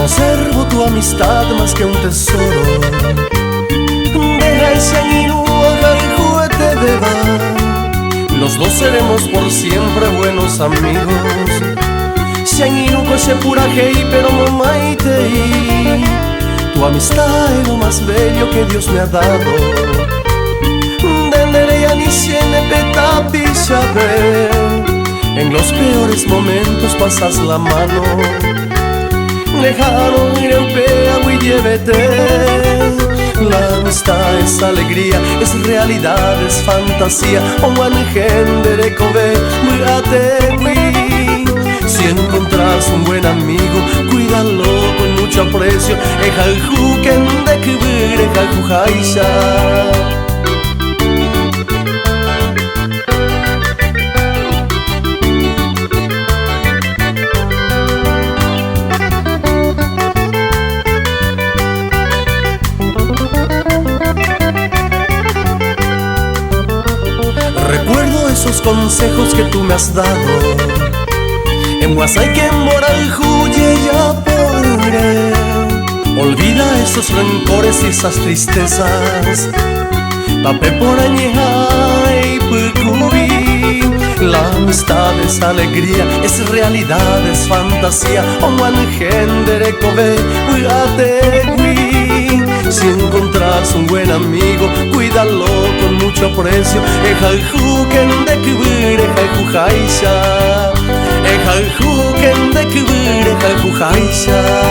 Conservo tu amistad más que un tesoro. Deja ese añino, haga el juguete de bar. Los dos seremos por siempre buenos amigos. Si añino se pura hey, pero mamaitei. Tu amistad es lo más bello que Dios me ha dado. Denderé ni siene petapi saber. En los peores momentos pasas la mano. Dejaron ir el pego y llévete. La amistad es alegría, es realidad, es fantasía. Oman gendere kobe, muigategui. Si encontrás un buen amigo, cuídalo con mucho aprecio. Ejalju kende kibir, ejalju jaisha. Recuerdo esos consejos que tú me has dado. En Huasay que en Moraljuye ya podré. Olvida esos rencores y esas tristezas. Pape por añeja y pucubi. La amistad es alegría, es realidad, es fantasía. Oman gendere kobe, uigategui. Si encontrás un buen amigo, cuídalo con mucho aprecio. Ejalju kende kibir, ejalju jaisha. Ejalju kende kibir, ejalju jaisha.